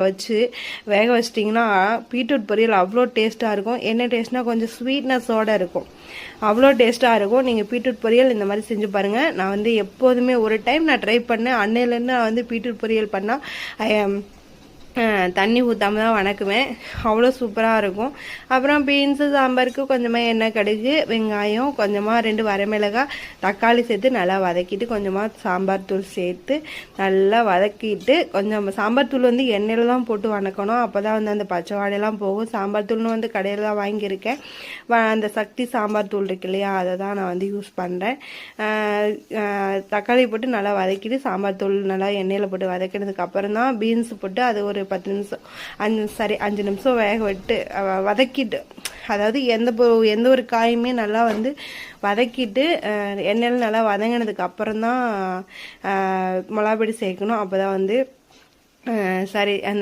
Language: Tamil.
வச்சு வேக வச்சிட்டிங்கன்னா பீட்ரூட் பொரியல் அவ்வளோ டேஸ்ட்டாக இருக்கும். என்ன டேஸ்ட்னால் கொஞ்சம் ஸ்வீட்னஸோடு இருக்கும், அவ்வளோ டேஸ்ட்டாக இருக்கும். நீங்கள் பீட்ரூட் பொரியல் இந்த மாதிரி செஞ்சு பாருங்கள். நான் வந்து எப்போதுமே ஒரு டைம் நான் ட்ரை பண்ணேன், அன்னையிலேருந்து நான் வந்து பீட்ரூட் பொரியல் பண்ணால் தண்ணி ஊற்றாமல் தான் வணக்குவேன், அவ்வளோ சூப்பராக இருக்கும். அப்புறம் பீன்ஸு சாம்பாருக்கு கொஞ்சமாக எண்ணெய், கடுகு, வெங்காயம், கொஞ்சமாக 2 வரமிளகாய், தக்காளி சேர்த்து நல்லா வதக்கிட்டு கொஞ்சமாக சாம்பார் தூள் சேர்த்து நல்லா வதக்கிட்டு, கொஞ்சம் சாம்பார் தூள் வந்து எண்ணெயில் தான் போட்டு வணக்கணும், அப்போ தான் வந்து அந்த பச்சை வாடையெல்லாம் போகும். சாம்பார் தூள்னு வந்து கடையில் தான் வாங்கியிருக்கேன், அந்த சக்தி சாம்பார் தூள் இருக்கு இல்லையா, அதை தான் நான் வந்து யூஸ் பண்ணுறேன். தக்காளி போட்டு நல்லா வதக்கிட்டு சாம்பார் தூள் நல்லா எண்ணெயில் போட்டு வதக்கினதுக்கு அப்புறம் தான் பீன்ஸ் போட்டு அது ஒரு 10 நிமிஷம் 5 நிமிஷம் வேக விட்டு வதக்கிட்டு, அதாவது எந்த ஒரு காயுமே நல்லா வந்து வதக்கிட்டு எண்ணெயில் நல்லா வதங்கினதுக்கு அப்புறம் தான் மிளகாப்பொடி சேர்க்கணும். அப்போ தான் வந்து சரி அந்த